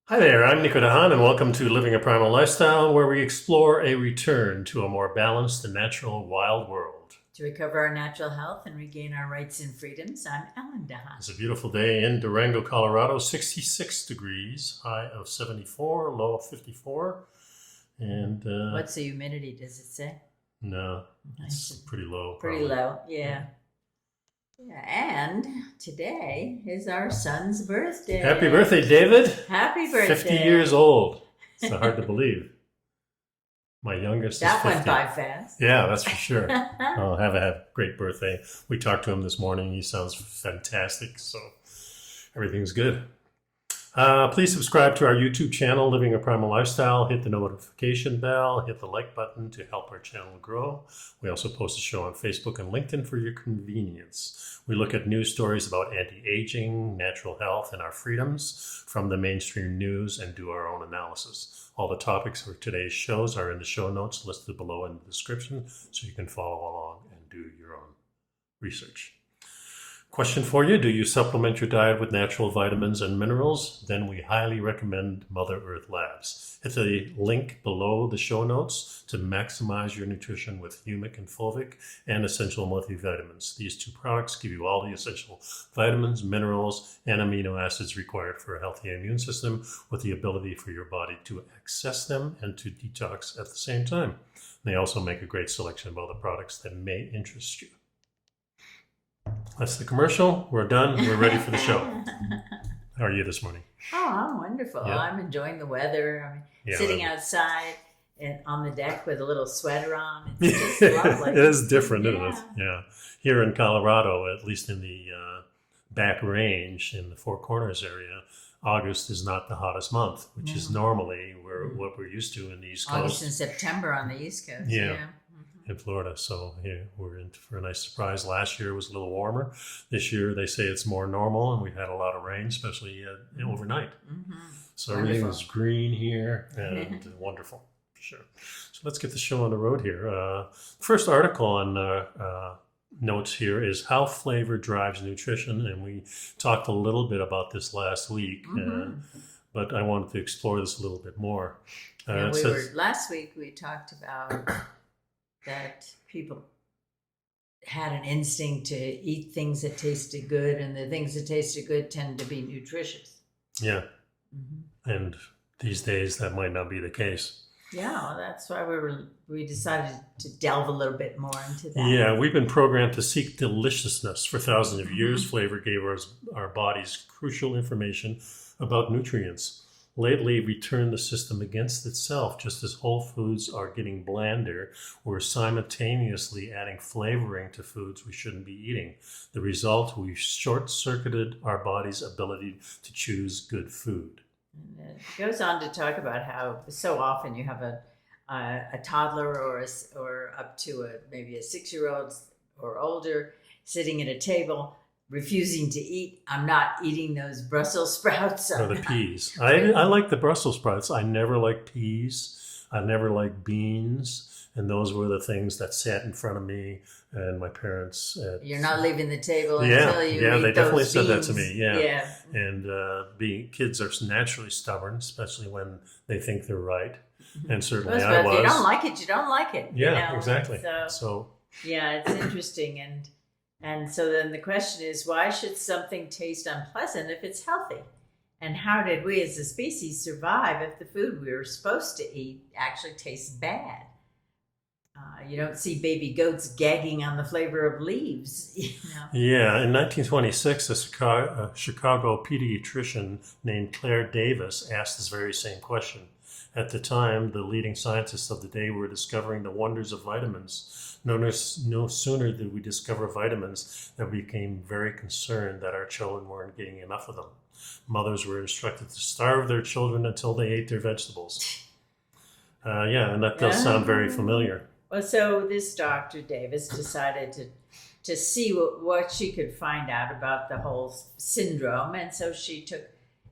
Hi there, I'm nicodehaan, and welcome to Living a Primal Lifestyle, where we explore a return to a more balanced and natural wild world. To recover our natural health and regain our rights and freedoms, I'm Ellen Dahan. It's a beautiful day in Durango, Colorado, 66 degrees, high of 74, low of 54. And What's the humidity, does it say? no, it's pretty low. Pretty low, yeah. And today is our son's birthday. Happy birthday, David. Happy birthday. 50 years old. It's not hard to believe. My youngest That is 50. went by fast. Yeah, that's for sure. I'll have a great birthday. We talked to him this morning. He sounds fantastic, so everything's good. Please subscribe to our YouTube channel, Living a Primal Lifestyle. Hit the notification bell. Hit the like button to help our channel grow. We also post a show on Facebook and LinkedIn for your convenience. We look at news stories about anti-aging, natural health, and our freedoms from the mainstream news and do our own analysis. All the topics for today's shows are in the show notes listed below in the description, so you can follow along and do your own research. Question for you: do you supplement your diet with natural vitamins and minerals? Then we highly recommend Mother Earth Labs. Hit the link below the show notes to maximize your nutrition with Humic and Fulvic and essential multivitamins. These two products give you all the essential vitamins, minerals, and amino acids required for a healthy immune system, with the ability for your body to access them and to detox at the same time. They also make a great selection of other products that may interest you. That's the commercial. We're done. We're ready for the show. How are you this morning? Oh, I'm wonderful. Yeah. I'm enjoying the weather. Sitting outside and on the deck with a little sweater on. It's just lovely. It is different, isn't it? Yeah. Here in Colorado, at least in the back range, in the Four Corners area, August is not the hottest month, which is normally what we're used to in the East Coast. August and September on the East Coast. Yeah. In Florida. So here we're in for a nice surprise. Last year was a little warmer. This year they say it's more normal, and we've had a lot of rain, especially overnight. So everything is green here and wonderful, for sure. So let's get the show on the road here. First article on notes here is how flavor drives nutrition, and we talked a little bit about this last week, but I wanted to explore this a little bit more. Last week we talked about that people had an instinct to eat things that tasted good, and the things that tasted good tend to be nutritious. Yeah. And these days that might not be the case. Yeah, well, that's why we decided to delve a little bit more into that. Yeah, we've been programmed to seek deliciousness for thousands of years. Flavor gave our bodies crucial information about nutrients. Lately, we turn the system against itself. Just as whole foods are getting blander, we're simultaneously adding flavoring to foods we shouldn't be eating. The result, we've short-circuited our body's ability to choose good food. And it goes on to talk about how so often you have a toddler or up to maybe a 6-year-old or older sitting at a table refusing to eat. I'm not eating those Brussels sprouts. Or the peas. I like the Brussels sprouts. I never liked peas. I never liked beans. And those were the things that sat in front of me and my parents. You're not leaving the table until you eat they definitely those said that beans. to me. Yeah. And kids are naturally stubborn, especially when they think they're right. And certainly I was. If you don't like it, you don't like it. Yeah, exactly. So yeah, it's interesting. And so then the question is, why should something taste unpleasant if it's healthy? And how did we as a species survive if the food we were supposed to eat actually tastes bad? You don't see baby goats gagging on the flavor of leaves. Yeah, in 1926, a Chicago pediatrician named Claire Davis asked this very same question. At the time, the leading scientists of the day were discovering the wonders of vitamins. No sooner did we discover vitamins than we became very concerned that our children weren't getting enough of them. Mothers were instructed to starve their children until they ate their vegetables. And that does sound very familiar. Well, so this Dr. Davis decided to see what she could find out about the whole syndrome. And so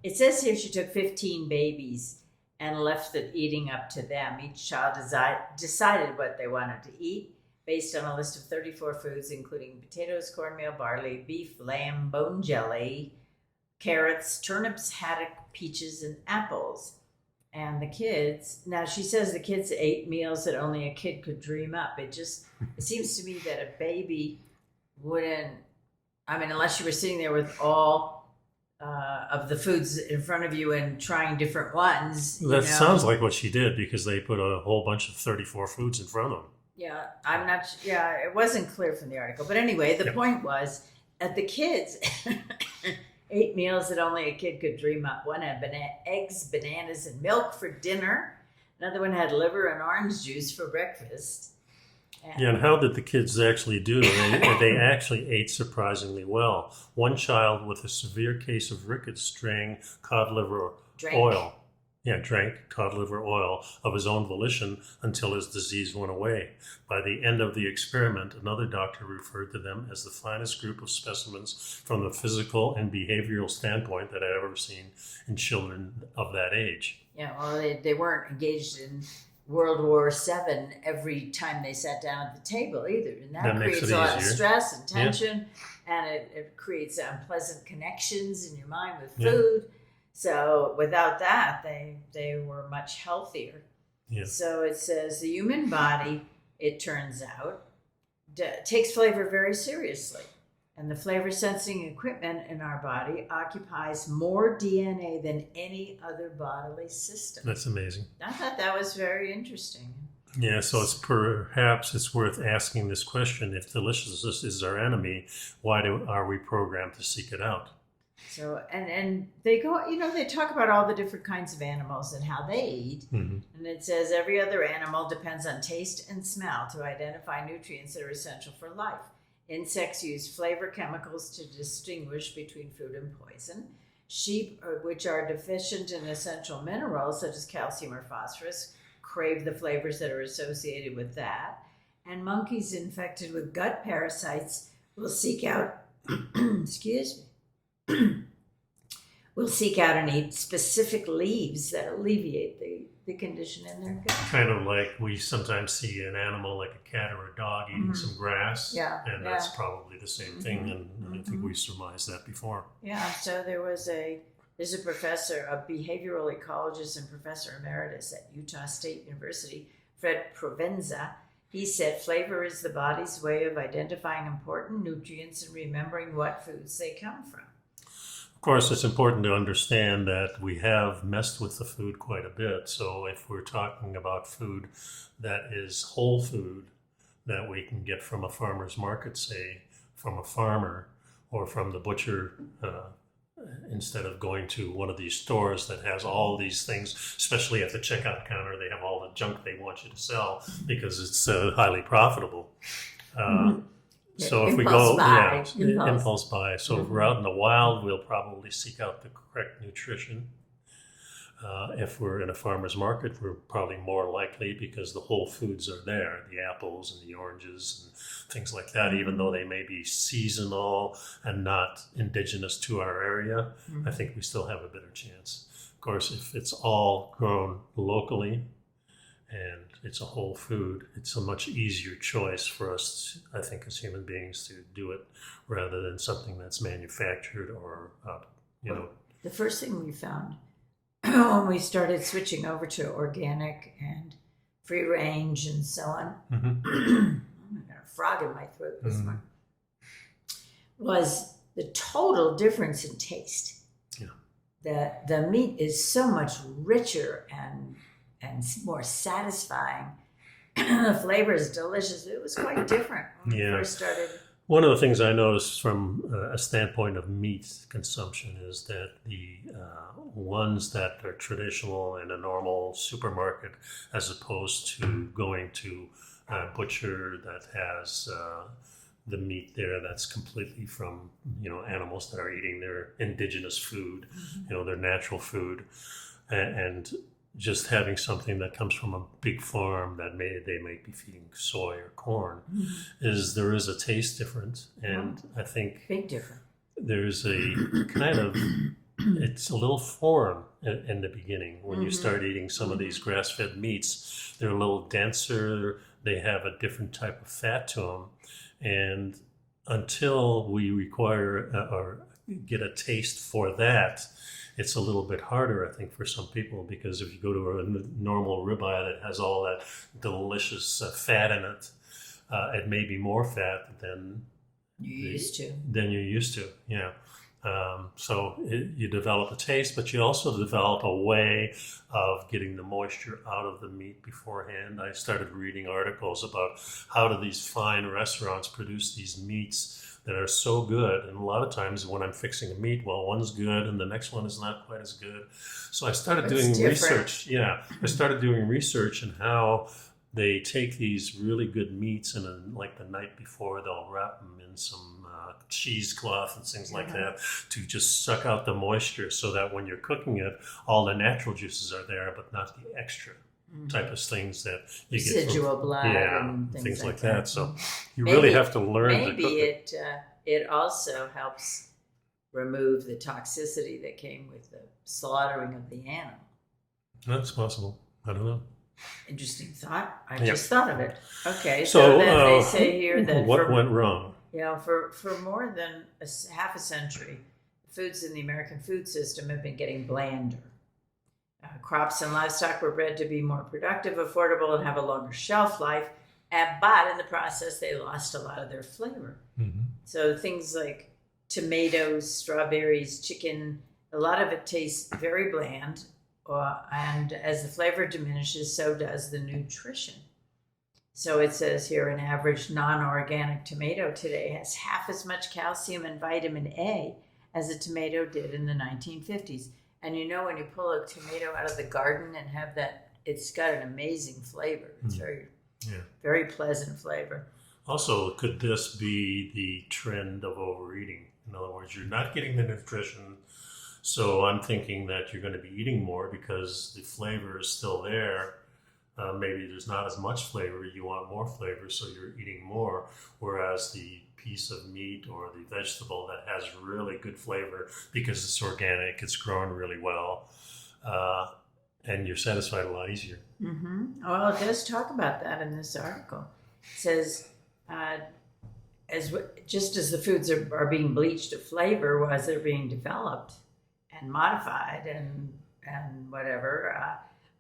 it says here she took 15 babies and left it eating up to them. Each child decided what they wanted to eat based on a list of 34 foods, including potatoes, cornmeal, barley, beef, lamb, bone jelly, carrots, turnips, haddock, peaches, and apples. And the kids, now she says the kids ate meals that only a kid could dream up. It seems to me that a baby wouldn't, I mean, unless you were sitting there with all of the foods in front of you and trying different ones. That sounds like what she did, because they put a whole bunch of 34 foods in front of them. Yeah, I'm not, yeah, it wasn't clear from the article. But anyway, the point was that the kids ate meals that only a kid could dream up. One had eggs, bananas, and milk for dinner. Another one had liver and orange juice for breakfast. And how did the kids actually do? They actually ate surprisingly well. One child with a severe case of rickets drank cod liver oil. Yeah, drank cod liver oil of his own volition until his disease went away. By the end of the experiment, another doctor referred to them as the finest group of specimens from the physical and behavioral standpoint that I'd ever seen in children of that age. Yeah, well, they weren't engaged in World War VII every time they sat down at the table either. And that creates a lot of stress and tension, and it creates unpleasant connections in your mind with food. Yeah. So without that, they were much healthier. Yeah. So it says the human body, it turns out, takes flavor very seriously. And the flavor sensing equipment in our body occupies more DNA than any other bodily system. That's amazing. I thought that was very interesting. Yeah, so perhaps it's worth asking this question: if deliciousness is our enemy, why are we programmed to seek it out? So, and they go, they talk about all the different kinds of animals and how they eat. Mm-hmm. And it says every other animal depends on taste and smell to identify nutrients that are essential for life. Insects use flavor chemicals to distinguish between food and poison. Sheep, which are deficient in essential minerals such as calcium or phosphorus, crave the flavors that are associated with that. And monkeys infected with gut parasites will seek out, will seek out and eat specific leaves that alleviate the condition in their gut. Kind of like we sometimes see an animal like a cat or a dog eating some grass. Yeah. And that's probably the same thing. And I think we surmised that before. Yeah. So there's a professor, a behavioral ecologist and professor emeritus at Utah State University, Fred Provenza. He said flavor is the body's way of identifying important nutrients and remembering what foods they come from. Of course, it's important to understand that we have messed with the food quite a bit. So if we're talking about food that is whole food that we can get from a farmer's market, say, from a farmer or from the butcher, instead of going to one of these stores that has all these things, especially at the checkout counter, they have all the junk they want you to sell because it's highly profitable. So if we go, impulse buy. So if we're out in the wild, we'll probably seek out the correct nutrition. If we're in a farmer's market, we're probably more likely, because the whole foods are there, the apples and the oranges and things like that, even though they may be seasonal and not indigenous to our area, I think we still have a better chance. Of course, if it's all grown locally and it's a whole food, it's a much easier choice for us, I think, as human beings to do it rather than something that's manufactured or, The first thing we found when we started switching over to organic and free range and so on, I got a frog in my throat this morning, was the total difference in taste. Yeah. That the meat is so much richer and more satisfying. The flavor is delicious. It was quite different when we first started. One of the things I noticed from a standpoint of meat consumption is that the ones that are traditional in a normal supermarket, as opposed to going to a butcher that has the meat there that's completely from animals that are eating their indigenous food, their natural food, and just having something that comes from a big farm that they might be feeding soy or corn, there is a taste difference. And I think big difference. There's a kind of, it's a little foreign in the beginning when you start eating some of these grass-fed meats. They're a little denser. They have a different type of fat to them. And until we require or get a taste for that, it's a little bit harder, I think, for some people, because if you go to a normal ribeye that has all that delicious fat in it, it may be more fat than you're used to. Than you're used to, yeah. You develop a taste, but you also develop a way of getting the moisture out of the meat beforehand. I started reading articles about how do these fine restaurants produce these meats that are so good. And a lot of times when I'm fixing a meat, well, one's good and the next one is not quite as good. So I started doing research. Yeah, I started doing research on how they take these really good meats and then, like the night before, they'll wrap them in some cheesecloth and things like that to just suck out the moisture, so that when you're cooking it, all the natural juices are there, but not the extra type of things that you get from residual blood and things like that. So you really have to learn to cook it. It also helps remove the toxicity that came with the slaughtering of the animal. That's possible. I don't know. Interesting thought. I just thought of it. Okay, so then they say here that what went wrong? For more than half a century, foods in the American food system have been getting blander. Crops and livestock were bred to be more productive, affordable, and have a longer shelf life, but in the process, they lost a lot of their flavor. Mm-hmm. So things like tomatoes, strawberries, chicken, a lot of it tastes very bland, and as the flavor diminishes, so does the nutrition. So it says here an average non-organic tomato today has half as much calcium and vitamin A as a tomato did in the 1950s. And when you pull a tomato out of the garden and have that, it's got an amazing flavor. It's very pleasant flavor. Also, could this be the trend of overeating? In other words, you're not getting the nutrition. So I'm thinking that you're going to be eating more because the flavor is still there. Maybe there's not as much flavor. You want more flavor, so you're eating more. Whereas the piece of meat or the vegetable that has really good flavor because it's organic, it's grown really well, and you're satisfied a lot easier. Mm-hmm. Well, it does talk about that in this article. It says, just as the foods are being bleached to flavor as they're being developed and modified and whatever,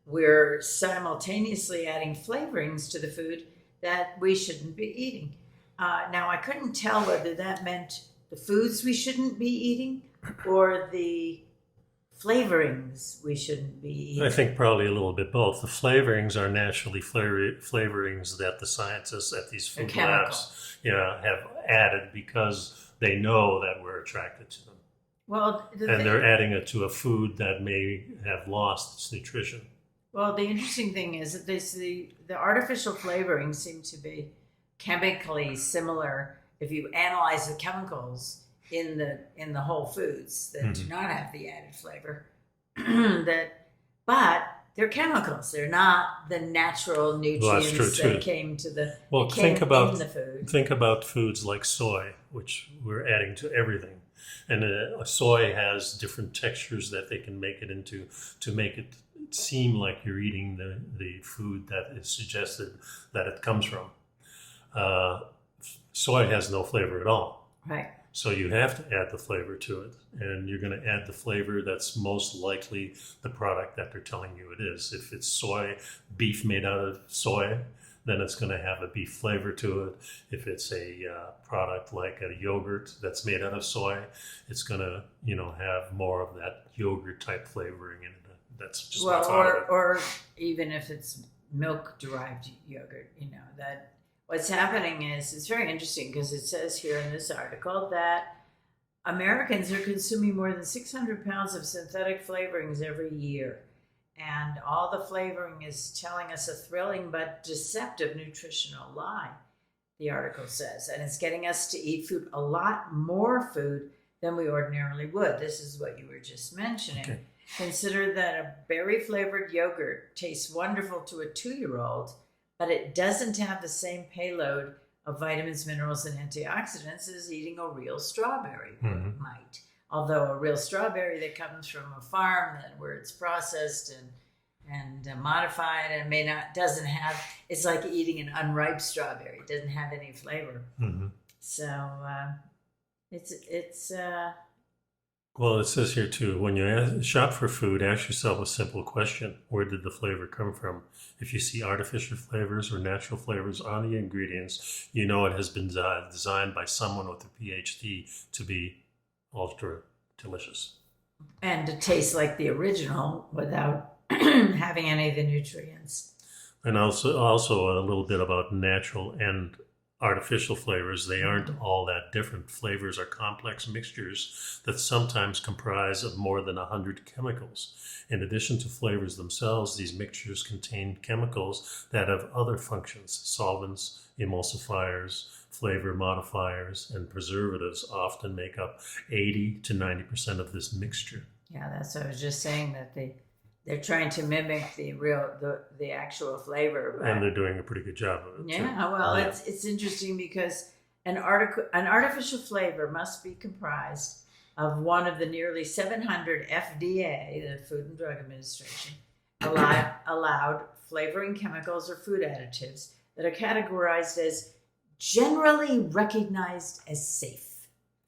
we're simultaneously adding flavorings to the food that we shouldn't be eating. Now, I couldn't tell whether that meant the foods we shouldn't be eating or the flavorings we shouldn't be eating. I think probably a little bit both. The flavorings are naturally flavorings that the scientists at these food labs have added because they know that we're attracted to them. Well, they're adding it to a food that may have lost its nutrition. Well, the interesting thing is that the artificial flavorings seem to be chemically similar if you analyze the chemicals in the whole foods that do not have the added flavor. But they're chemicals. They're not the natural nutrients that came to the think about in the food. Think about foods like soy, which we're adding to everything. And soy has different textures that they can make it into to make it seem like you're eating the food that is suggested that it comes from. Soy has no flavor at all. Right. So you have to add the flavor to it. And you're going to add the flavor that's most likely the product that they're telling you it is. If it's soy, beef made out of soy, then it's going to have a beef flavor to it. If it's a product like a yogurt that's made out of soy, it's going to, have more of that yogurt type flavoring in it. That's just or even if it's milk derived yogurt, that what's happening is it's very interesting because it says here in this article that Americans are consuming more than 600 pounds of synthetic flavorings every year. And all the flavoring is telling us a thrilling but deceptive nutritional lie, the article says. And it's getting us to eat a lot more food than we ordinarily would. This is what you were just mentioning. Okay. Consider that a berry-flavored yogurt tastes wonderful to a 2-year-old, but it doesn't have the same payload of vitamins, minerals, and antioxidants as eating a real strawberry might. Although a real strawberry that comes from a farm where it's processed and modified and doesn't have, it's like eating an unripe strawberry. It doesn't have any flavor. Mm-hmm. So Well, it says here too, when you shop for food, ask yourself a simple question. Where did the flavor come from? If you see artificial flavors or natural flavors on the ingredients, you know it has been designed by someone with a PhD to be ultra delicious. And to taste like the original without having any of the nutrients. And also a little bit about natural and artificial flavors. They aren't all that different. Flavors are complex mixtures that sometimes comprise of more than 100 chemicals. In addition to flavors themselves, these mixtures contain chemicals that have other functions. Solvents, emulsifiers, flavor modifiers, and preservatives often make up 80 to 90% of this mixture. Yeah, that's what I was just saying, that they're trying to mimic the actual flavor. And they're doing a pretty good job of it. Yeah, well, yeah. It's interesting because an artificial flavor must be comprised of one of the nearly 700 FDA, the Food and Drug Administration, allowed flavoring chemicals or food additives that are categorized as generally recognized as safe.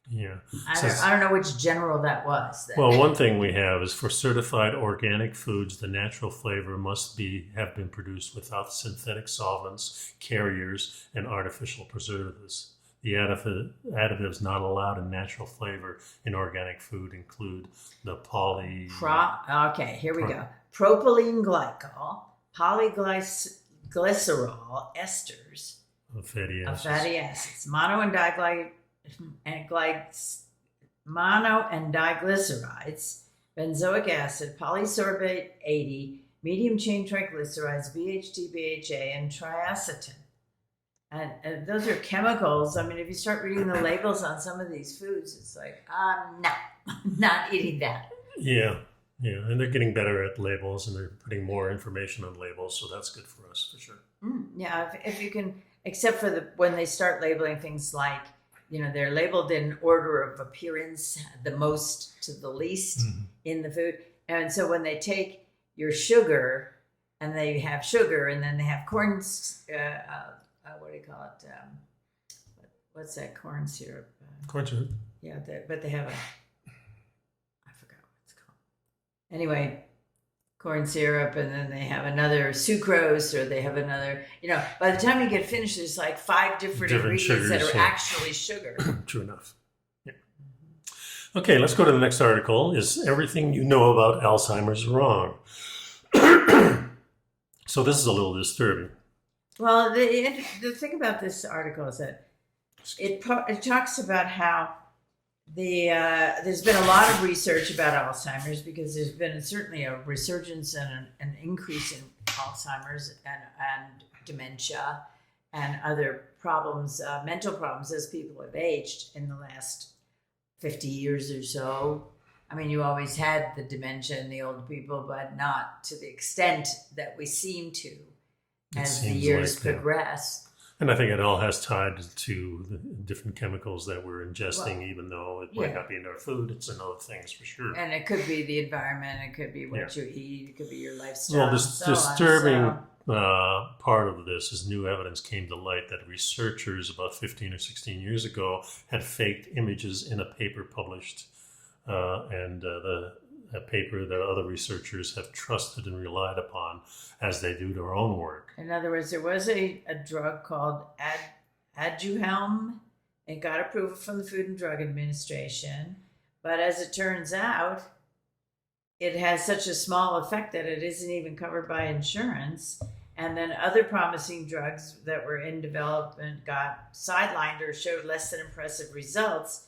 Yeah. I don't know which general that was. Then. Well, one thing we have is for certified organic foods, the natural flavor must have been produced without synthetic solvents, carriers, and artificial preservatives. The additives not allowed in natural flavor in organic food include the Okay, here we go. Propylene glycol, polyglycerol esters, of fatty acids, mono and diglycerides, benzoic acid, polysorbate 80, medium chain triglycerides, BHT, BHA, and triacetin. And those are chemicals. I mean, if you start reading the labels on some of these foods, it's like, no, I'm not eating that. Yeah, and they're getting better at labels, and they're putting more information on labels, so that's good for us, for sure. Yeah, if you can, except for when they start labeling things like, they're labeled in order of appearance, the most to the least in the food. And so when they take your sugar, and they have sugar, and then they have corn, what do you call it? What's that corn syrup? Corn syrup. Yeah, but they have I forgot what it's called. Anyway, corn syrup, and then they have another sucrose, or they have another, by the time you get finished, there's like 5 different ingredients sugars, that are actually sugar. True enough. Yeah. Okay, let's go to the next article. Is everything you know about Alzheimer's wrong? So this is a little disturbing. Well, the thing about this article is that it talks about how there's been a lot of research about Alzheimer's, because there's been certainly a resurgence and an increase in Alzheimer's and dementia and other problems, mental problems, as people have aged in the last 50 years or so. I mean, you always had the dementia in the old people, but not to the extent that we seem to as the years progress. And I think it all has tied to the different chemicals that we're ingesting, even though it might not be in our food. It's in other things for sure. And it could be the environment. It could be what you eat. It could be your lifestyle. Well, this disturbing part of this is new evidence came to light that researchers about 15 or 16 years ago had faked images in a paper published, a paper that other researchers have trusted and relied upon as they do their own work. In other words, there was a drug called Aduhelm. It got approval from the Food and Drug Administration. But as it turns out, it has such a small effect that it isn't even covered by insurance. And then other promising drugs that were in development got sidelined or showed less than impressive results.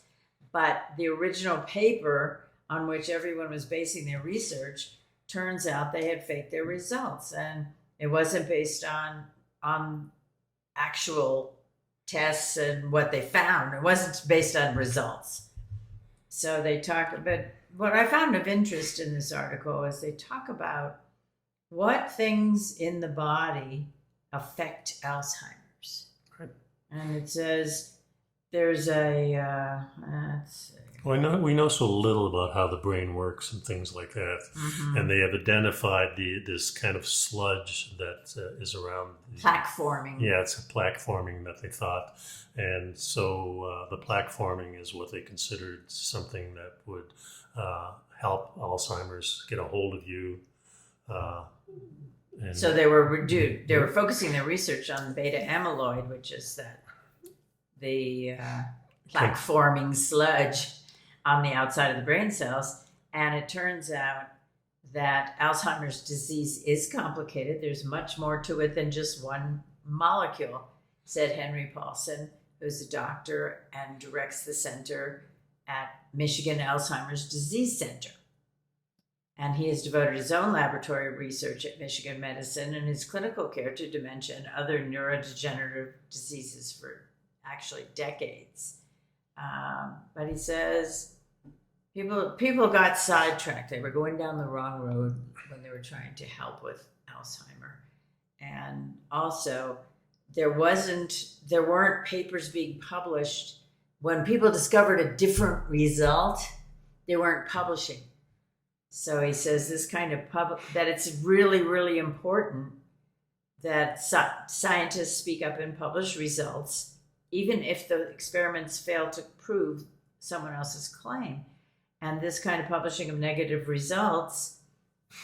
But the original paper on which everyone was basing their research, turns out they had faked their results. And it wasn't based on actual tests and what they found. It wasn't based on results. So they talk about, what I found of interest in this article is they talk about what things in the body affect Alzheimer's. Right. And it says there's a, let's see. We know so little about how the brain works and things like that, and they have identified this kind of sludge that is around Plaque forming. Yeah, it's a plaque forming that they thought, and so the plaque forming is what they considered something that would help Alzheimer's get a hold of you. And So they were focusing their research on beta amyloid, which is the plaque forming sludge on the outside of the brain cells. And it turns out that Alzheimer's disease is complicated. There's much more to it than just one molecule, said Henry Paulson, who's a doctor and directs the center at Michigan Alzheimer's Disease Center. And he has devoted his own laboratory research at Michigan Medicine and his clinical care to dementia and other neurodegenerative diseases for actually decades. But he says people got sidetracked. They were going down the wrong road when they were trying to help with Alzheimer. And also, there weren't papers being published. When people discovered a different result, they weren't publishing. So he says this kind of that it's really, really important that scientists speak up and publish results, even if the experiments fail to prove someone else's claim. And this kind of publishing of negative results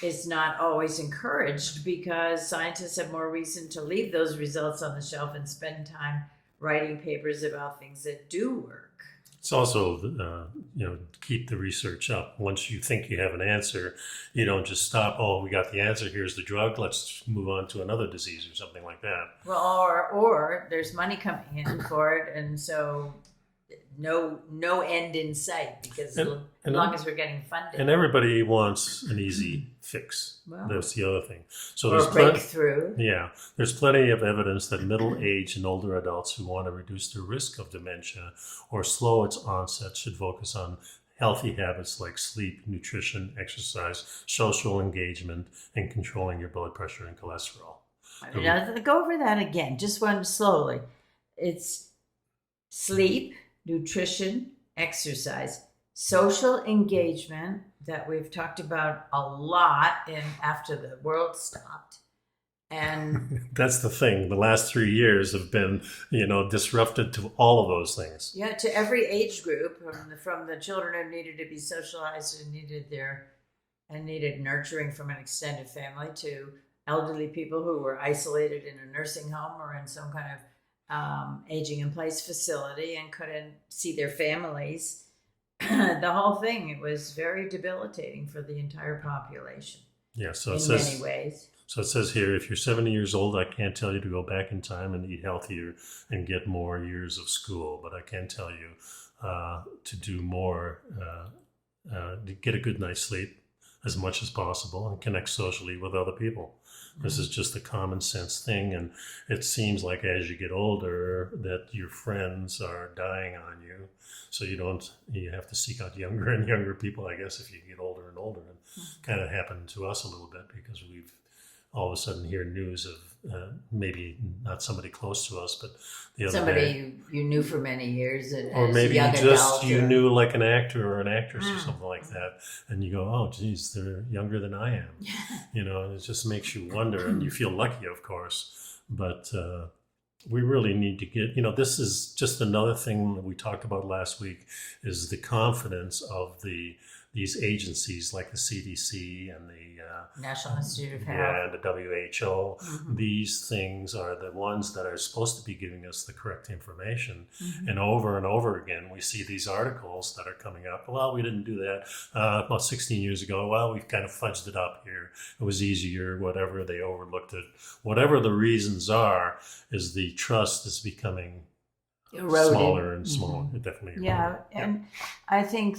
is not always encouraged because scientists have more reason to leave those results on the shelf and spend time writing papers about things that do work. It's also, keep the research up. Once you think you have an answer, you don't just stop, oh, we got the answer, here's the drug, let's move on to another disease or something like that. Well, or there's money coming in for it, and so no end in sight because as long as we're getting funded. And everybody wants an easy fix. Well, that's the other thing. So or there's a breakthrough. there's plenty of evidence that middle-aged and older adults who want to reduce their risk of dementia or slow its onset should focus on healthy habits like sleep, nutrition, exercise, social engagement, and controlling your blood pressure and cholesterol. Now, go over that again, just one slowly. It's sleep, nutrition, exercise, social engagement that we've talked about a lot after the world stopped. And that's the thing. The last 3 years have been, disrupted to all of those things. Yeah, to every age group, from the children who needed to be socialized and needed nurturing from an extended family to elderly people who were isolated in a nursing home or in some kind of aging in place facility and couldn't see their families. The whole thing, it was very debilitating for the entire population. Yeah, so in many ways. So it says here, if you're 70 years old, I can't tell you to go back in time and eat healthier and get more years of school, but I can tell you to do more, to get a good night's sleep as much as possible and connect socially with other people. This is just a common sense thing, and it seems like as you get older that your friends are dying on you, so you have to seek out younger and younger people, I guess, if you get older and older. And kind of happened to us a little bit because we've all of a sudden hear news of maybe not somebody close to us, but the other somebody you knew for many years, or maybe you knew like an actor or an actress or something like that, and you go, oh geez, they're younger than I am. It just makes you wonder, and you feel lucky, of course, but we really need to get, this is just another thing that we talked about last week, is the confidence of these agencies like the CDC and the National Institute of Health and the WHO. These things are the ones that are supposed to be giving us the correct information. And over again, we see these articles that are coming up. Well, we didn't do that about 16 years ago. Well, we've kind of fudged it up here. It was easier, whatever. They overlooked it. Whatever the reasons are, is the trust is becoming eroded. Smaller and smaller. Definitely. Yeah, and I think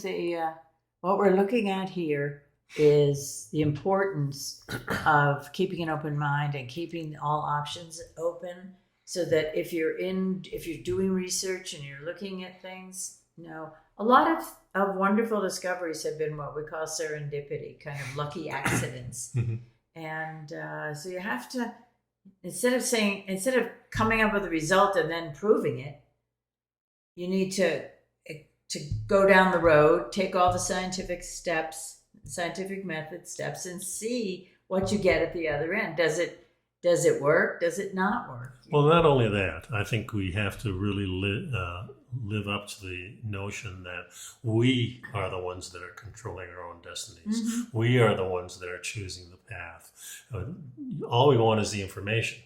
what we're looking at here is the importance of keeping an open mind and keeping all options open, so that if you're doing research and you're looking at things, a lot of wonderful discoveries have been what we call serendipity, kind of lucky accidents. And so you have to, instead of coming up with a result and then proving it, you need to to go down the road, take all the scientific method steps, and see what you get at the other end. Does it work? Does it not work? Well, not only that, I think we have to really live up to the notion that we are the ones that are controlling our own destinies. Mm-hmm. We are the ones that are choosing the path. All we want is the information.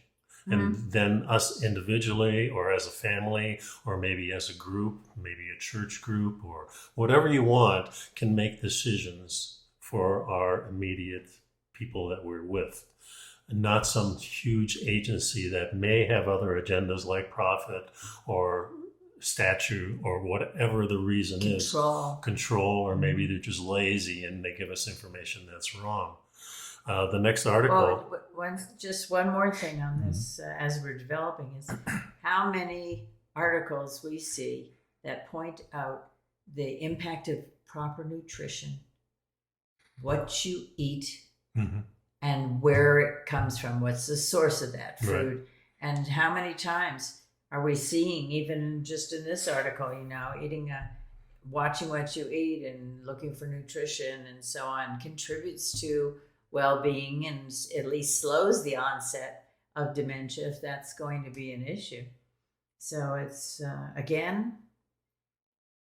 And then us individually or as a family or maybe as a group, maybe a church group or whatever you want, can make decisions for our immediate people that we're with. Not some huge agency that may have other agendas like profit or statue or whatever the reason is. Control, or maybe they're just lazy and they give us information that's wrong. The next article. Well, just one more thing on this as we're developing is how many articles we see that point out the impact of proper nutrition, what you eat, and where it comes from, what's the source of that food, right. And how many times are we seeing, even just in this article, watching what you eat and looking for nutrition and so on contributes to well-being and at least slows the onset of dementia if that's going to be an issue. So it's, again,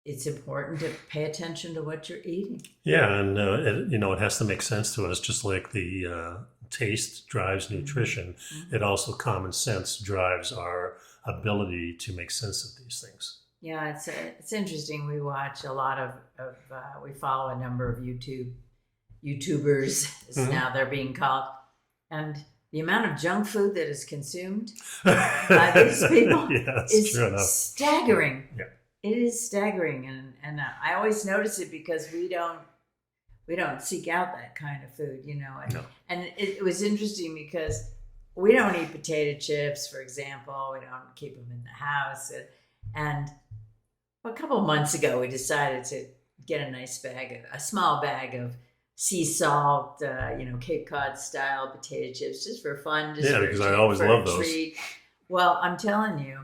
it's important to pay attention to what you're eating. Yeah, and it has to make sense to us, just like the taste drives nutrition. Mm-hmm. It also, common sense drives our ability to make sense of these things. Yeah, it's interesting. We watch a lot of we follow a number of YouTubers, as now they're being called, and the amount of junk food that is consumed by these people is staggering. Yeah. It is staggering, and I always notice it because we don't seek out that kind of food, No. And it was interesting because we don't eat potato chips, for example. We don't keep them in the house, and a couple of months ago we decided to get a small bag of sea salt, Cape Cod style potato chips, just for fun. Because I always love those. Treat. Well, I'm telling you,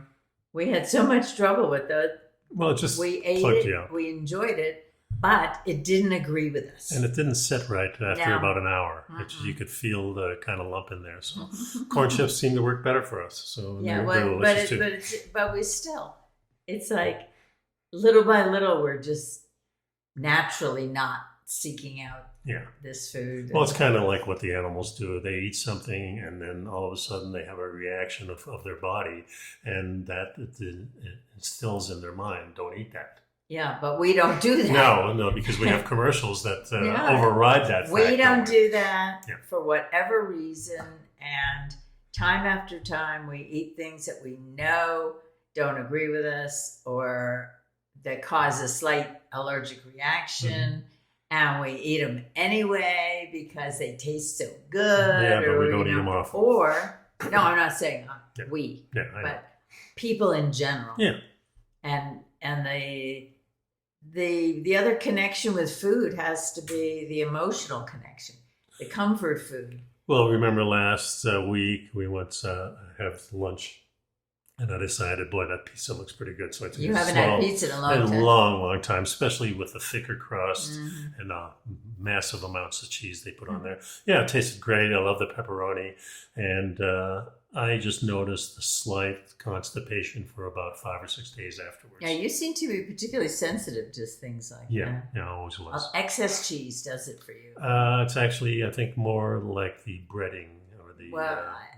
we had so much trouble with those. Well, we ate it, we enjoyed it, but it didn't agree with us. And it didn't sit right after about an hour. You could feel the kind of lump in there. So corn chips seem to work better for us. So they're delicious too. But it's like little by little, we're just naturally not seeking out this food. Well, it's kind of like what the animals do. They eat something and then all of a sudden they have a reaction of their body, and that it instills in their mind, don't eat that. Yeah, but we don't do that. No, because we have commercials that override that fact. We don't do that for whatever reason, and time after time we eat things that we know don't agree with us or that cause a slight allergic reaction. And we eat them anyway because they taste so good. Yeah, but we don't eat them often. Or, no, I'm not saying we, but people in general. Yeah. And the other connection with food has to be the emotional connection, the comfort food. Well, remember last week we went to have lunch. And I decided, boy, that pizza looks pretty good. So I took You haven't had pizza in a long time. long time, especially with the thicker crust and massive amounts of cheese they put on there. Yeah, it tasted great. I love the pepperoni. And I just noticed the slight constipation for about 5 or 6 days afterwards. Yeah, you seem to be particularly sensitive to things like that. Yeah, I always was. Excess cheese does it for you. It's actually, I think, more like the breading.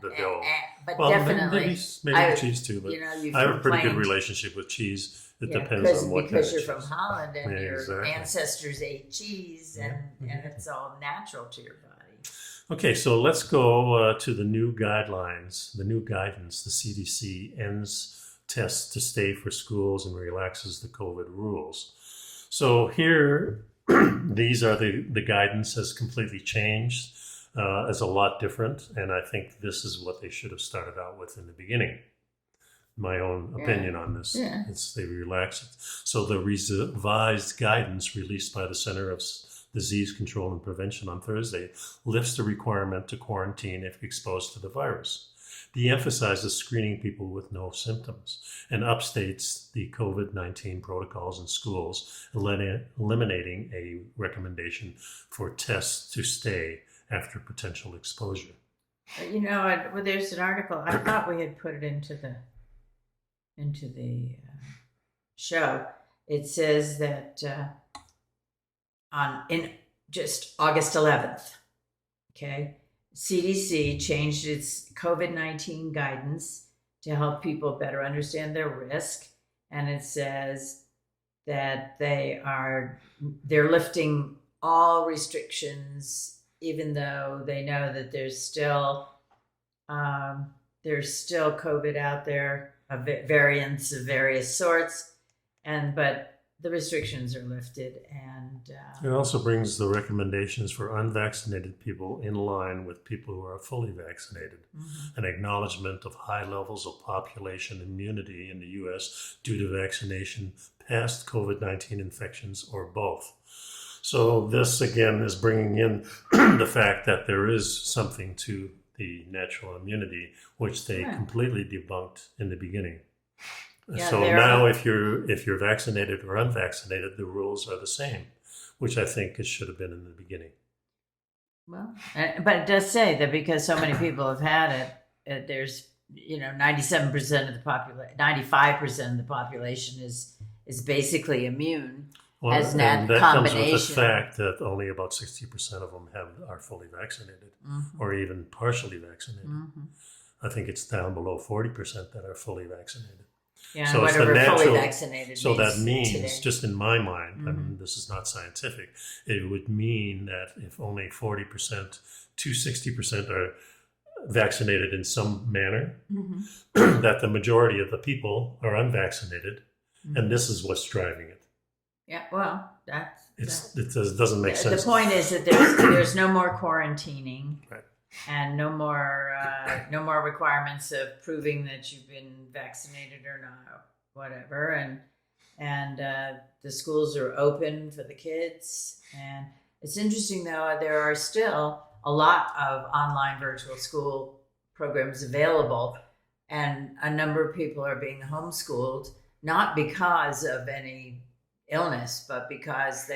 The dough. But definitely. Maybe cheese too, but I have a pretty good relationship with cheese. It depends on what because you're from Holland and your ancestors ate cheese and it's all natural to your body. Okay, so let's go to the new guidelines, the new guidance. The CDC ends tests to stay for schools and relaxes the COVID rules. So here, these are the guidance has completely changed. Is a lot different, and I think this is what they should have started out with in the beginning. My own opinion on this. They relax it. So the revised guidance released by the Center of Disease Control and Prevention on Thursday lifts the requirement to quarantine if exposed to the virus. de-emphasizes screening people with no symptoms and upstates the COVID-19 protocols in schools, eliminating a recommendation for tests to stay after potential exposure. Well, there's an article. I thought we had put it into the show. It says that in just August 11th, okay, CDC changed its COVID-19 guidance to help people better understand their risk, and it says that they're lifting all restrictions, even though they know that there's still COVID out there, variants of various sorts, but the restrictions are lifted, and it also brings the recommendations for unvaccinated people in line with people who are fully vaccinated. An acknowledgement of high levels of population immunity in the U.S. due to vaccination, past COVID-19 infections, or both. So this, again, is bringing in the fact that there is something to the natural immunity, which they completely debunked in the beginning. Yeah, so now if you're vaccinated or unvaccinated, the rules are the same, which I think it should have been in the beginning. Well, but it does say that because so many people have had it, there's 97% of the population, 95% of the population is basically immune. Well, as and that combination. comes with the fact that only about 60% of them are fully vaccinated, or even partially vaccinated. I think it's down below 40% that are fully vaccinated. Yeah, so whatever fully vaccinated so means that means, today. Just in my mind, I mean, this is not scientific, it would mean that if only 40% to 60% are vaccinated in some manner, that the majority of the people are unvaccinated, and this is what's driving it. Yeah, well, it doesn't make sense. The point is that there's no more quarantining, right, and no more requirements of proving that you've been vaccinated or not, whatever. And the schools are open for the kids. And it's interesting, though, there are still a lot of online virtual school programs available, and a number of people are being homeschooled, not because of any illness, but because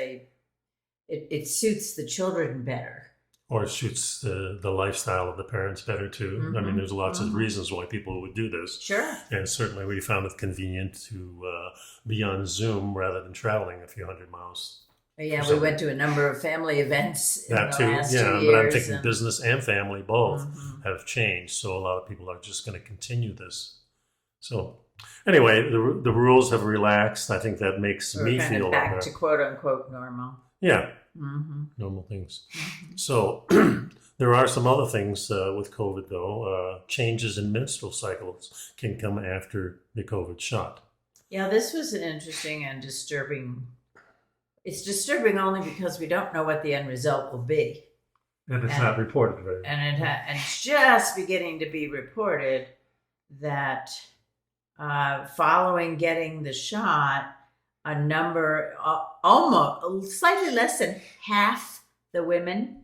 it suits the children better. Or it suits the lifestyle of the parents better too. I mean, there's lots of reasons why people would do this. Sure. And certainly we found it convenient to be on Zoom rather than traveling a few hundred miles. Yeah, we went to a number of family events in the last 2 years. But I'm thinking business and family both have changed. So a lot of people are just going to continue this. So anyway, the rules have relaxed. I think that makes me feel back to quote unquote normal. Yeah. Normal things. So there are some other things with COVID, though. Changes in menstrual cycles can come after the COVID shot. Yeah, this was an interesting and disturbing. It's disturbing only because we don't know what the end result will be. And it's not reported very well. And it's just beginning to be reported that following getting the shot, a number, almost slightly less than half the women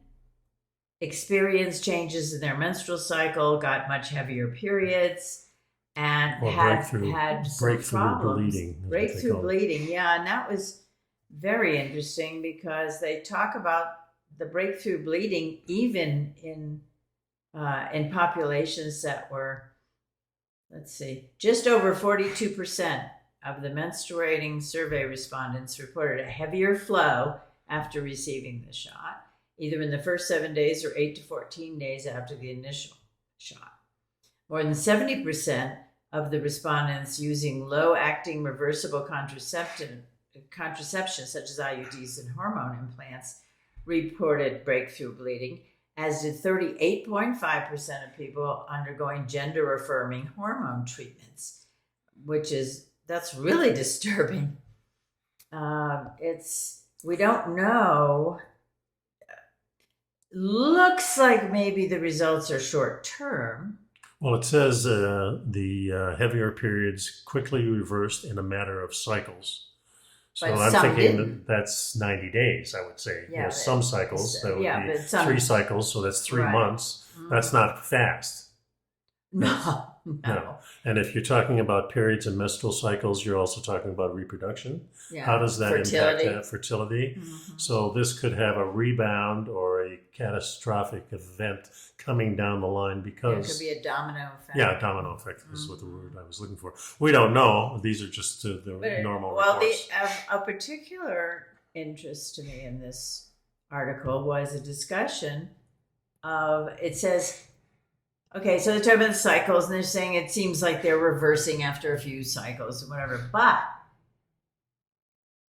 experienced changes in their menstrual cycle, got much heavier periods, and had breakthrough bleeding. Breakthrough bleeding, yeah, and that was very interesting because they talk about the breakthrough bleeding even in populations that were, let's see, just over 42% of the menstruating survey respondents reported a heavier flow after receiving the shot, either in the first 7 days or 8 to 14 days after the initial shot. More than 70% of the respondents using low-acting reversible contraception, such as IUDs and hormone implants, reported breakthrough bleeding, as did 38.5% of people undergoing gender-affirming hormone treatments, that's really disturbing. We don't know. Looks like maybe the results are short term. Well, it says the heavier periods quickly reversed in a matter of cycles. So I'm thinking that's 90 days, I would say. Yeah, some cycles, that would be 3 cycles, so that's 3 months. That's not fast. No. No. And if you're talking about periods and menstrual cycles, you're also talking about reproduction. Yeah. How does that Fertility. impact fertility? Mm-hmm. So this could have a rebound or a catastrophic event coming down the line because... It could be a domino effect. Yeah, domino effect is what the word I was looking for. We don't know. These are just the normal reports. A particular interest to me in this article was a discussion of, it says, okay, so they're talking about the cycles, and they're saying it seems like they're reversing after a few cycles or whatever. But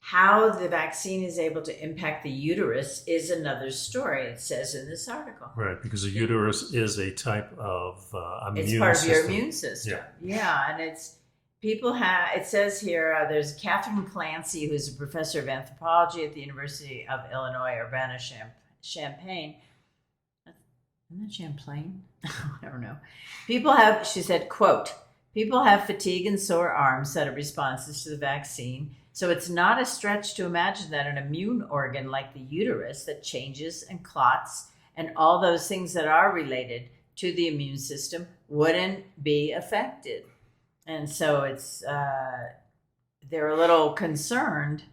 how the vaccine is able to impact the uterus is another story, it says in this article. Right, because the uterus is a type of immune system. It's part of your immune system. Yeah, and it's, people have, it says here, there's Catherine Clancy, who's a professor of anthropology at the University of Illinois, Urbana-Champaign. Isn't that Champlain? I don't know. People have, she said, quote, people have fatigue and sore arms that are responses to the vaccine. So it's not a stretch to imagine that an immune organ like the uterus that changes and clots and all those things that are related to the immune system wouldn't be affected. And so it's, they're a little concerned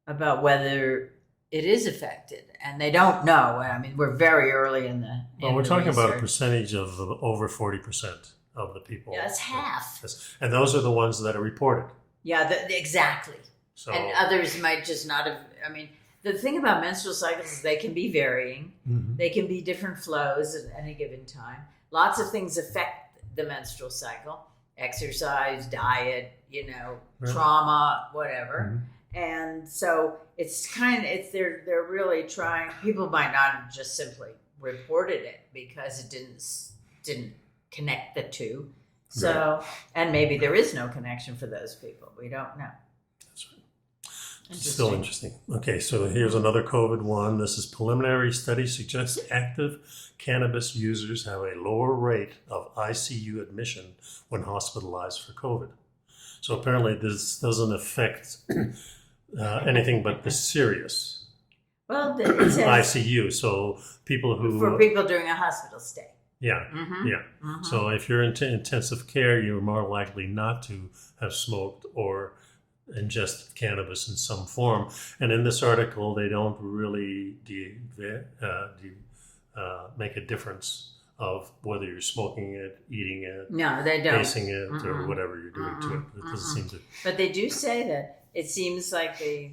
about whether it is affected, and they don't know. I mean, we're very early in the Well, we're talking about a percentage of over 40% of the people. Yeah, that's half. And those are the ones that are reported. Yeah, exactly. So, and others might just not have. I mean, the thing about menstrual cycles is they can be varying. mm-hmm. They can be different flows at any given time. Lots of things affect the menstrual cycle: exercise, diet, Right. trauma, whatever. Mm-hmm. And so they're really trying. People might not have just simply reported it because it didn't connect the two. So, Right. and maybe there is no connection for those people. We don't know. That's right. It's still interesting. Okay, so here's another COVID one. This is preliminary study suggests active cannabis users have a lower rate of ICU admission when hospitalized for COVID. So apparently this doesn't affect anything but the serious it says ICU. So people who... for people during a hospital stay. Yeah, Mm-hmm. yeah. Mm-hmm. So if you're in intensive care, you're more likely not to have smoked or ingested cannabis in some form. And in this article, they don't really make a difference of whether you're smoking it, eating it, No, they don't. tasting it, or whatever you're doing to it. It doesn't seem to... But they do say that it seems like the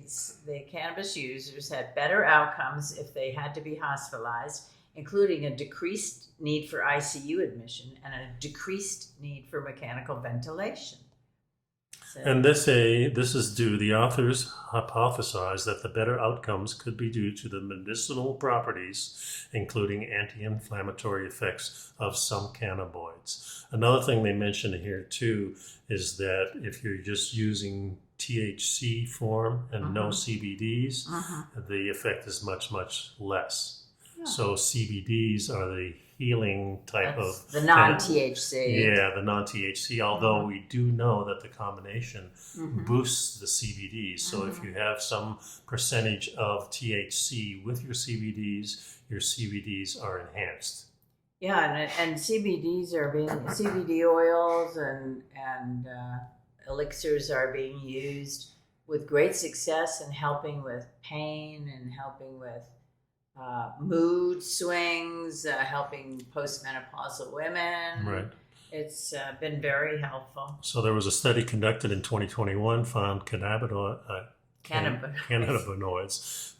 cannabis users had better outcomes if they had to be hospitalized, including a decreased need for ICU admission and a decreased need for mechanical ventilation. So, And this is due, the authors hypothesize that the better outcomes could be due to the medicinal properties, including anti-inflammatory effects of some cannabinoids. Another thing they mention here too is that if you're just using THC form and no CBDs, the effect is much, much less. Yeah. So CBDs are the healing type that's of... the non-THC. Yeah, the non-THC, although we do know that the combination boosts the CBDs. So if you have some percentage of THC with your CBDs are enhanced. Yeah, and CBD oils and elixirs are being used with great success in helping with pain and helping with mood swings, helping postmenopausal women. Right. It's been very helpful. So there was a study conducted in 2021 found cannabinoids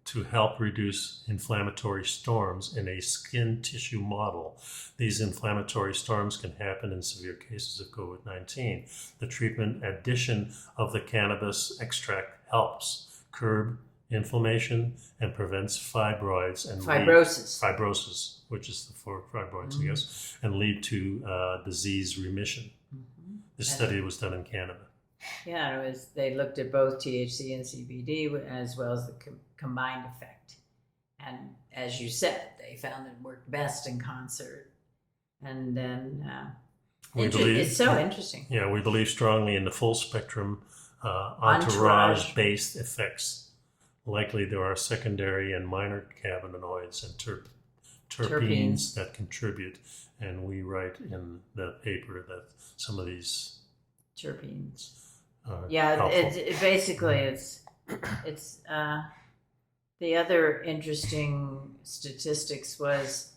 to help reduce inflammatory storms in a skin tissue model. These inflammatory storms can happen in severe cases of COVID-19. The treatment addition of the cannabis extract helps curb inflammation and prevents fibroids and fibrosis, which is the fibroids, I guess, and lead to disease remission. This study was done in Canada. Yeah, they looked at both THC and CBD as well as the combined effect. And as you said, they found it worked best in concert. And then it's so interesting. Yeah, we believe strongly in the full spectrum entourage-based effects. Likely there are secondary and minor cannabinoids and terpenes that contribute. And we write in the paper that some of these terpenes. are Yeah, helpful. it basically it's the other interesting statistics was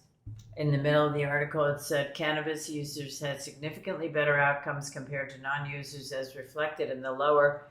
in the middle of the article. It said cannabis users had significantly better outcomes compared to non-users, as reflected in the lower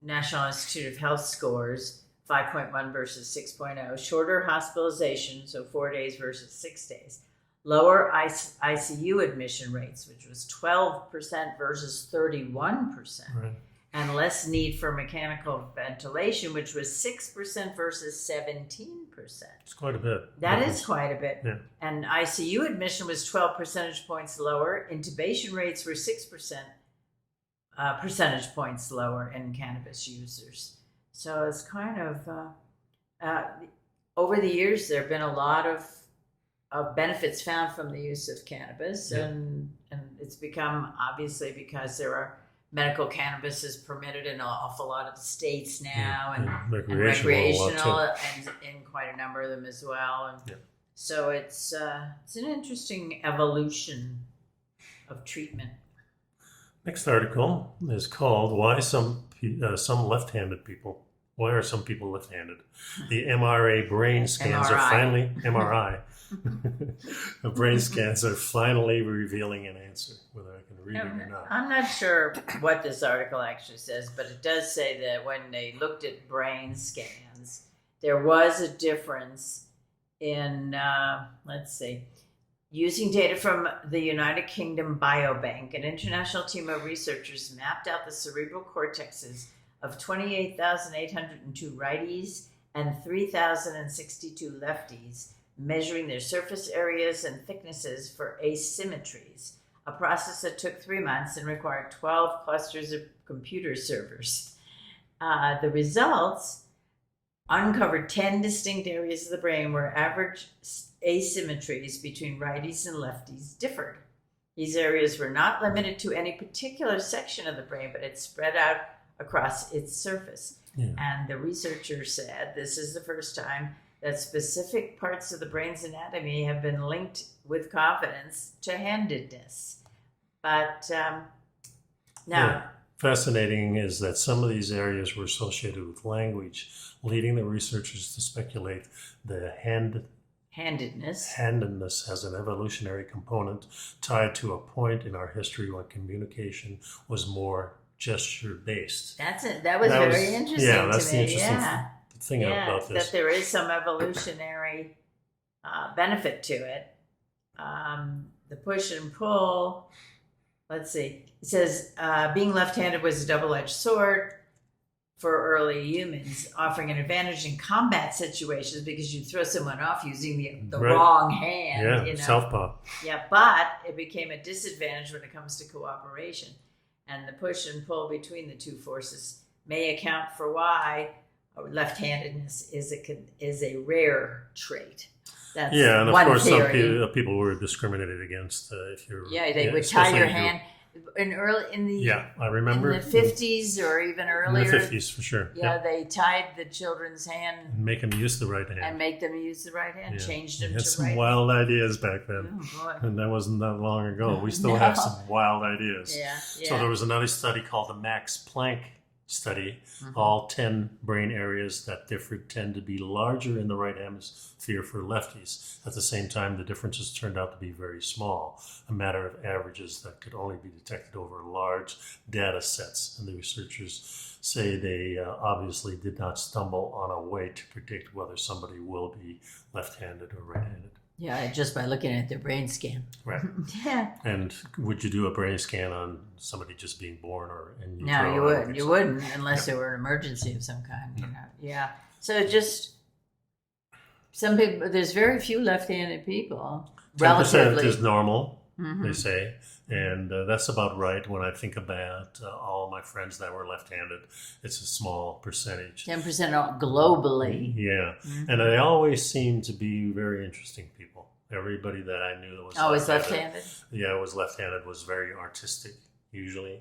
National Institute of Health scores, 5.1 versus 6.0, shorter hospitalization, so 4 days versus 6 days, lower ICU admission rates, which was 12% versus 31%, Right. and less need for mechanical ventilation, which was 6% versus 17%. It's quite a bit. That is quite a bit. Yeah. And ICU admission was 12 percentage points lower. Intubation rates were 6% percentage points lower in cannabis users. So it's kind of, over the years, there have been a lot of benefits found from the use of cannabis. Yeah. And it's become, obviously, because there are medical cannabis is permitted in an awful lot of the states now, and recreational and in quite a number of them as well. And so it's an interesting evolution of treatment. Next article is called "Why Some Left-Handed People." Why are some people left-handed? The MRI brain scans are finally MRI. The brain scans are finally revealing an answer, whether I can read it or not. I'm not sure what this article actually says, but it does say that when they looked at brain scans, there was a difference in, using data from the United Kingdom Biobank. An international team of researchers mapped out the cerebral cortexes of 28,802 righties and 3,062 lefties, measuring their surface areas and thicknesses for asymmetries, a process that took 3 months and required 12 clusters of computer servers. The results uncovered 10 distinct areas of the brain where average asymmetries between righties and lefties differed. These areas were not limited to any particular section of the brain, but it spread out across its surface. Yeah. And the researcher said this is the first time that specific parts of the brain's anatomy have been linked with confidence to handedness. But now, fascinating is that some of these areas were associated with language, leading the researchers to speculate the handedness has an evolutionary component tied to a point in our history when communication was more gesture-based. That's it. That was very interesting. Yeah, that's to the me. interesting thing about this. That there is some evolutionary benefit to it. The push and pull. Let's see. It says being left-handed was a double-edged sword for early humans, offering an advantage in combat situations because you throw someone off using the wrong hand. Yeah, southpaw. Yeah, but it became a disadvantage when it comes to cooperation. And the push and pull between the two forces may account for why left-handedness is a rare trait. That's and of one course theory. some people were discriminated against if you're. Yeah, they would tie your hand I remember in the 50s or even earlier. In the 50s for sure. Yeah, they tied the children's hand and make them use the right hand. Changed them to right. Had some wild ideas back then. Oh, boy. And that wasn't that long ago. We still have some wild ideas. Yeah. So there was another study called the Max Planck study. All 10 brain areas that differed tend to be larger in the right hemisphere for lefties. At the same time, the differences turned out to be very small, a matter of averages that could only be detected over large data sets. And the researchers say they obviously did not stumble on a way to predict whether somebody will be left-handed or right-handed. Yeah, just by looking at their brain scan. Right. Yeah. And would you do a brain scan on somebody just being born or in utero? No, you wouldn't. You wouldn't unless there were an emergency of some kind. You know. Yeah. So just some people. There's very few left-handed people. 10% is normal, they say, and that's about right. When I think about all my friends that were left-handed, it's a small percentage. 10% globally. Yeah, and they always seem to be very interesting people. Everybody that I knew that was left-handed. Yeah, was left-handed. Was very artistic usually,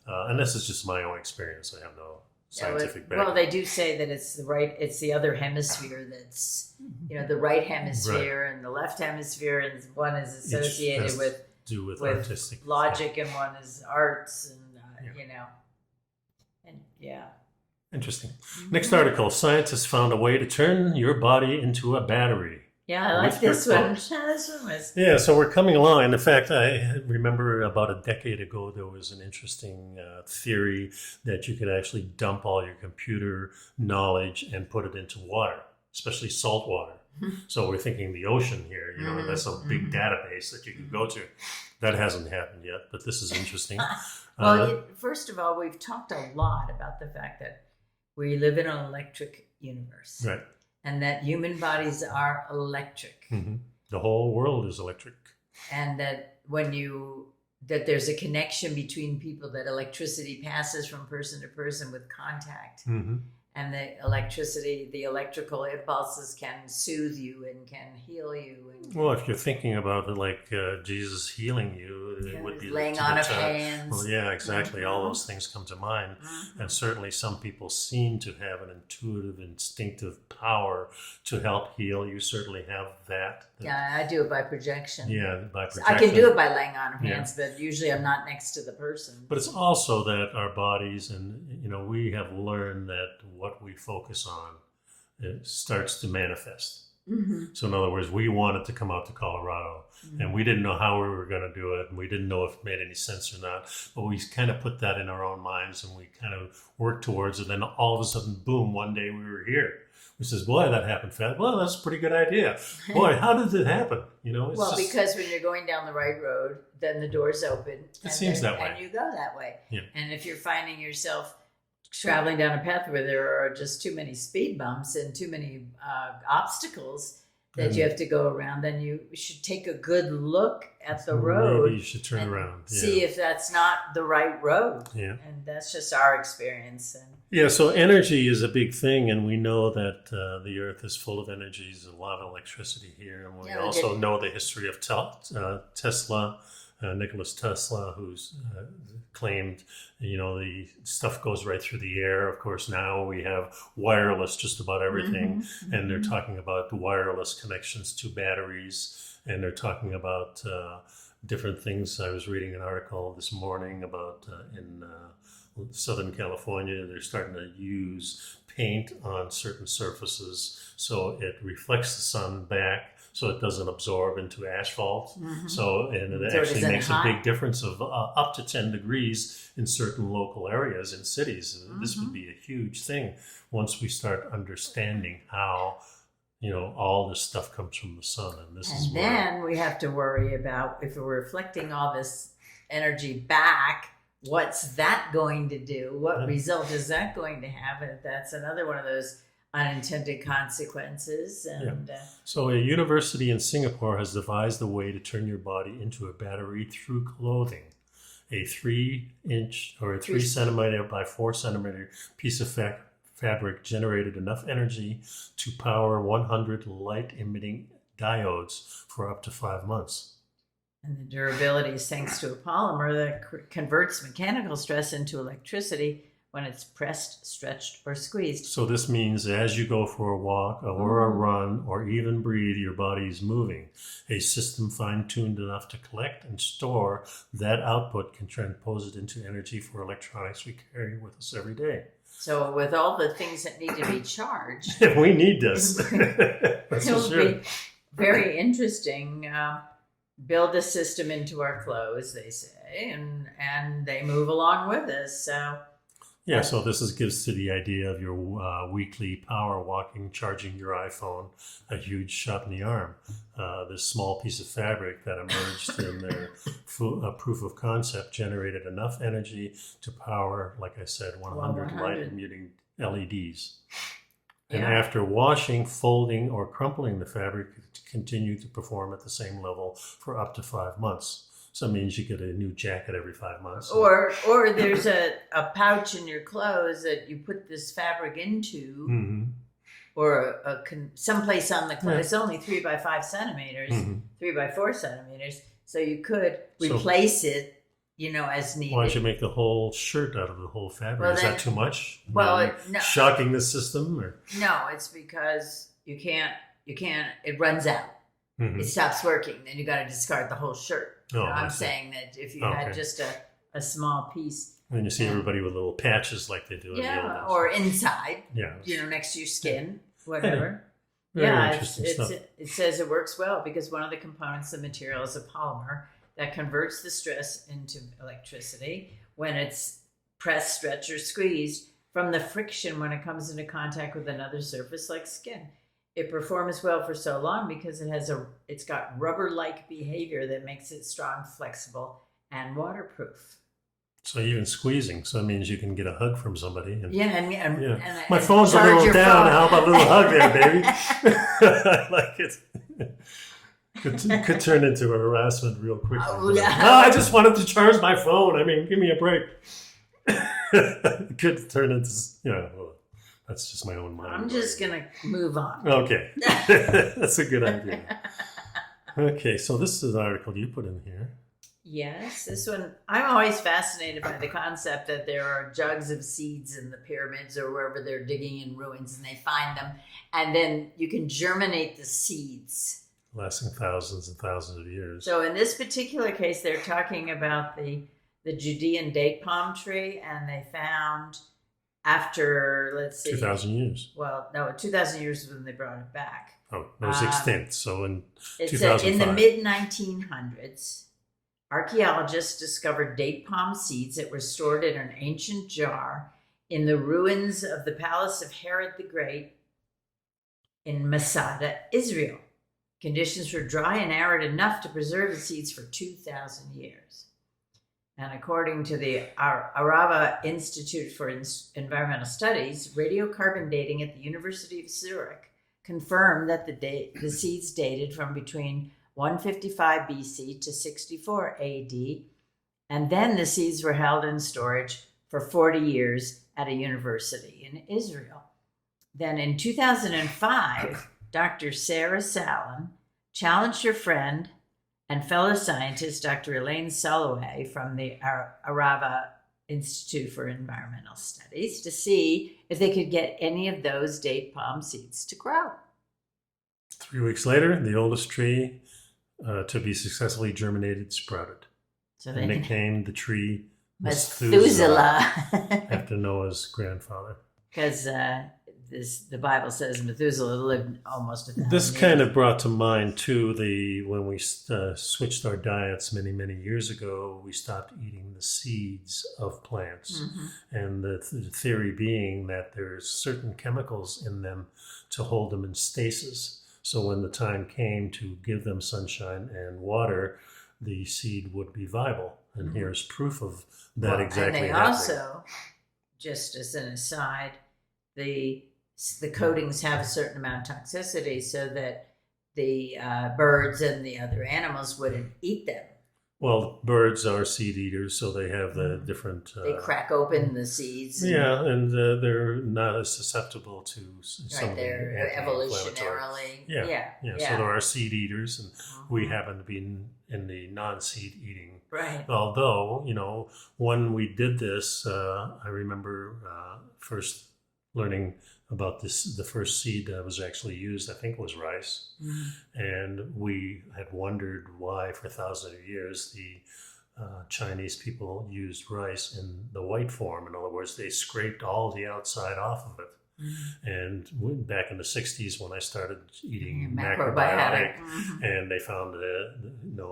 and this is just my own experience. I have no scientific Well, backing. they do say that it's the other hemisphere that's, the right hemisphere and the left hemisphere, and one is associated with artistic logic, and one is arts, and Interesting. Next article: scientists found a way to turn your body into a battery. Yeah, I like this one. This one was. Yeah, so we're coming along. And in fact, I remember about a decade ago, there was an interesting theory that you could actually dump all your computer knowledge and put it into water, especially salt water. So we're thinking the ocean here, that's a big database that you can go to. That hasn't happened yet, but this is interesting. Well, first of all, we've talked a lot about the fact that we live in an electric universe. Right. And that human bodies are electric. Mm-hmm. The whole world is electric. And that that there's a connection between people, that electricity passes from person to person with contact. Mm-hmm. And the electrical impulses can soothe you and can heal you. Well, if you're thinking about it like Jesus healing you, it would be laying on of hands. Well, yeah, exactly. All those things come to mind. And certainly some people seem to have an intuitive, instinctive power to help heal. You certainly have that. Yeah, I do it by projection. Yeah, by projection. I can do it by laying on of hands, but usually I'm not next to the person. But it's also that our bodies, and we have learned that what we focus on, it starts to manifest. Mm-hmm. So in other words, we wanted to come out to Colorado, and we didn't know how we were going to do it, and we didn't know if it made any sense or not, but we kind of put that in our own minds, and we kind of worked towards it. And then all of a sudden, boom, one day we were here. We says, boy, that happened fast. Well, that's a pretty good idea. Boy, how did it happen? Because when you're going down the right road, then the doors open. It seems that way. And you go that way. Yeah. And if you're finding yourself traveling down a path where there are just too many speed bumps and too many obstacles that you have to go around, then you should take a good look at the road. Maybe you should turn around. Yeah. See if that's not the right road. Yeah. And that's just our experience. Yeah, so energy is a big thing, and we know that the Earth is full of energy. There's a lot of electricity here, and we also know the history of Tesla, Nicholas Tesla, who's claimed, the stuff goes right through the air. Of course, now we have wireless, just about everything, and they're talking about the wireless connections to batteries, and they're talking about different things. I was reading an article this morning about in Southern California, they're starting to use paint on certain surfaces so it reflects the sun back, so it doesn't absorb into asphalt. So it actually makes a big difference of up to 10 degrees in certain local areas in cities. This would be a huge thing once we start understanding how all this stuff comes from the sun. And then we have to worry about, if we're reflecting all this energy back, what's that going to do? What result is that going to have? And that's another one of those unintended consequences. And so a university in Singapore has devised a way to turn your body into a battery through clothing. A 3-inch or a 3 centimeter by 4 centimeter piece of fabric generated enough energy to power 100 light-emitting diodes for up to 5 months. And the durability is thanks to a polymer that converts mechanical stress into electricity when it's pressed, stretched, or squeezed. So this means as you go for a walk or a run or even breathe, your body is moving. A system fine-tuned enough to collect and store that output can transpose it into energy for electronics we carry with us every day. So with all the things that need to be charged... we need this. That's it for will sure. be very interesting. Build a system into our clothes, they say, and they move along with us. So this gives to the idea of your weekly power walking, charging your iPhone, a huge shot in the arm. This small piece of fabric that emerged in their proof of concept generated enough energy to power, like I said, 100 light-emitting LEDs. And after washing, folding, or crumpling the fabric, it continued to perform at the same level for up to 5 months. So it means you get a new jacket every 5 months. Or there's a pouch in your clothes that you put this fabric into, or someplace on the clothes. It's only 3 by 5 centimeters, 3 by 4 centimeters. So you could replace it as needed. Why don't you make the whole shirt out of the whole fabric? Well, Is then- that too much? Well, no. Shocking the system? Or? No, it's because you can't, it runs out. Mhm. It stops working. Then you got to discard the whole shirt. Oh, I'm I see. saying that if you Okay. had just a small piece, And you see everybody with little patches like they do in the old days. or inside, Yeah. next to your skin, whatever. Very interesting stuff. It says it works well because one of the components of the material is a polymer that converts the stress into electricity when it's pressed, stretched, or squeezed from the friction when it comes into contact with another surface like skin. It performs well for so long because it's got rubber-like behavior that makes it strong, flexible, and waterproof. So even squeezing, so that means you can get a hug from somebody. And, And my phone's a charge little your down. phone. How about a little hug there, baby? I like it. Could turn into a harassment real quickly. Oh, yeah. No, I just wanted to charge my phone. I mean, give me a break. It could turn into, well, that's just my own mind. I'm just going to move on. Okay. That's a good idea. Okay, so this is an article you put in here. Yes, this one, I'm always fascinated by the concept that there are jugs of seeds in the pyramids or wherever they're digging in ruins and they find them. And then you can germinate the seeds. Lasting thousands and thousands of years. So in this particular case, they're talking about the Judean date palm tree, and they found after, let's see. 2,000 years. Well, no, 2,000 years is when they brought it back. Oh, it was extinct. So in It 2005. said in the mid-1900s, archaeologists discovered date palm seeds that were stored in an ancient jar in the ruins of the palace of Herod the Great in Masada, Israel. Conditions were dry and arid enough to preserve the seeds for 2,000 years. And according to the Arava Institute for Environmental Studies, radiocarbon dating at the University of Zurich confirmed that the seeds dated from between 155 BC to 64 AD, and then the seeds were held in storage for 40 years at a university in Israel. Then in 2005, Dr. Sarah Salin challenged her friend and fellow scientist, Dr. Elaine Soloway from the Arava Institute for Environmental Studies, to see if they could get any of those date palm seeds to grow. 3 weeks later, the oldest tree to be successfully germinated sprouted. So They they nicknamed the tree Methuselah. after Noah's grandfather. Because the Bible says Methuselah lived almost 1,000 This years. kind of brought to mind too when we switched our diets many years ago. We stopped eating the seeds of plants, and the theory being that there's certain chemicals in them to hold them in stasis. So when the time came to give them sunshine and water, the seed would be viable. And here's proof of that exactly And they happening. also, just as an aside, the coatings have a certain amount of toxicity so that the birds and the other animals wouldn't eat them. Well, birds are seed eaters, so they have the different... They crack open the seeds. Yeah, and they're not as susceptible to some of the They're anti-inflammatory. evolutionarily. Yeah. So there are seed eaters, and we happen to be in the non-seed eating. Right. Although, when we did this, I remember first learning about the first seed that was actually used, I think was rice. And we had wondered why for thousands of years the Chinese people used rice in the white form. In other words, they scraped all the outside off of it. And back in the 60s when I started eating macrobiotic, and they found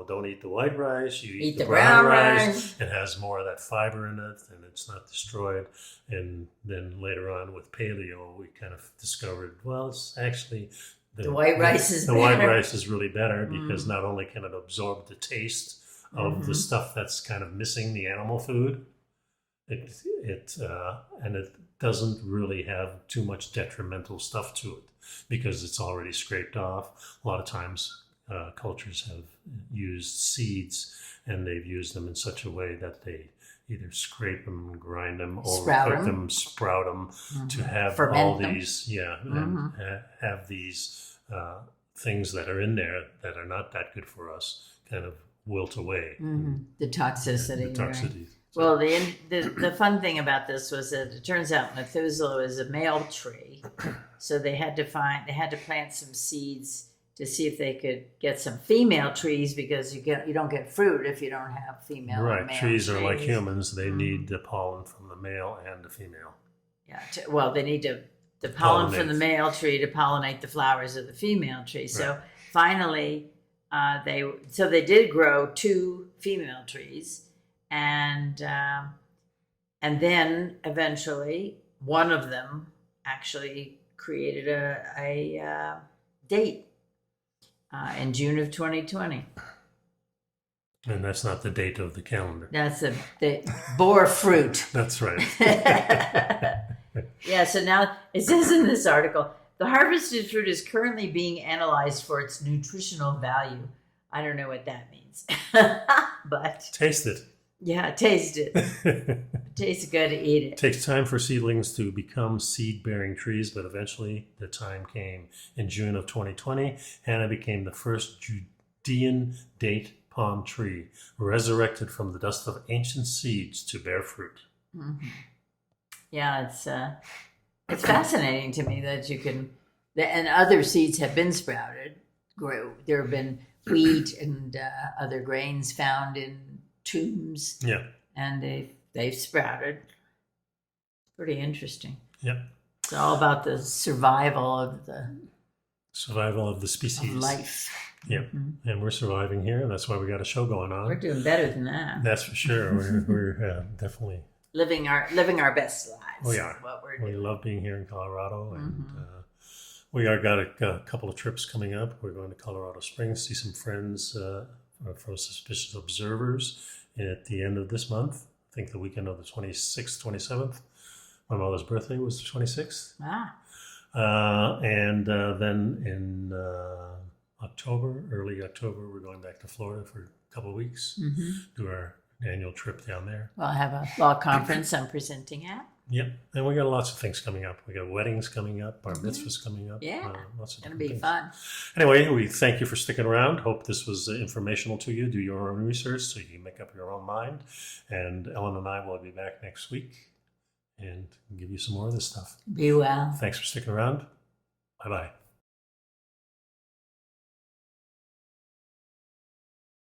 don't eat the white rice, you eat the brown rice. It has more of that fiber in it and it's not destroyed. And then later on with paleo, we kind of discovered, well, it's actually the white rice is better. White rice is really better because not only can it absorb the taste of the stuff that's kind of missing the animal food, and it doesn't really have too much detrimental stuff to it because it's already scraped off. A lot of times cultures have used seeds and they've used them in such a way that they either scrape them, grind them, or cook them, sprout them to have ferment all them. these, and have these things that are in there that are not that good for us kind of wilt away. The toxicity. The toxicity. Right. Well, the fun thing about this was that it turns out Methuselah is a male tree, so they had to plant some seeds to see if they could get some female trees, because you don't get fruit if you don't have female. Right, and male trees are like humans; they need the pollen from the male and the female. Yeah, they need the pollen from the male tree to pollinate the flowers of the female tree. Right. So finally, they did grow 2 female trees. And then eventually one of them actually created a date in June of 2020. And that's not the date of the calendar. That's the bore fruit. That's right. Yeah, so now it says in this article, the harvested fruit is currently being analyzed for its nutritional value. I don't know what that means. But taste it. Yeah, taste it. It tastes good, eat it. It takes time for seedlings to become seed-bearing trees, but eventually the time came. In June of 2020, Hannah became the first Judean date palm tree, resurrected from the dust of ancient seeds to bear fruit. Mm-hmm. Yeah, it's fascinating to me that you can, and other seeds have been sprouted. There have been wheat and other grains found in tombs, and they've sprouted. Pretty interesting. Yep. It's all about the survival of the species, of life. Yep. Mm-hmm. And we're surviving here, and that's why we got a show going on. We're doing better than that. That's for sure. We're definitely living our best lives. We are. What we're doing. We love being here in Colorado, and we got a couple of trips coming up. We're going to Colorado Springs, see some friends from Suspicious Observers at the end of this month. I think the weekend of the 26th, 27th. My mother's birthday was the 26th. And then in early October, we're going back to Florida for a couple of weeks, do our annual trip down there. We'll have a law conference I'm presenting at. Yep, and we got lots of things coming up. We got weddings coming up, bar mitzvahs coming up. Yeah, lots of it'll be things. fun. Anyway, we thank you for sticking around. Hope this was informational to you. Do your own research so you can make up your own mind. And Ellen and I will be back next week and give you some more of this stuff. Be well. Thanks for sticking around. Bye-bye.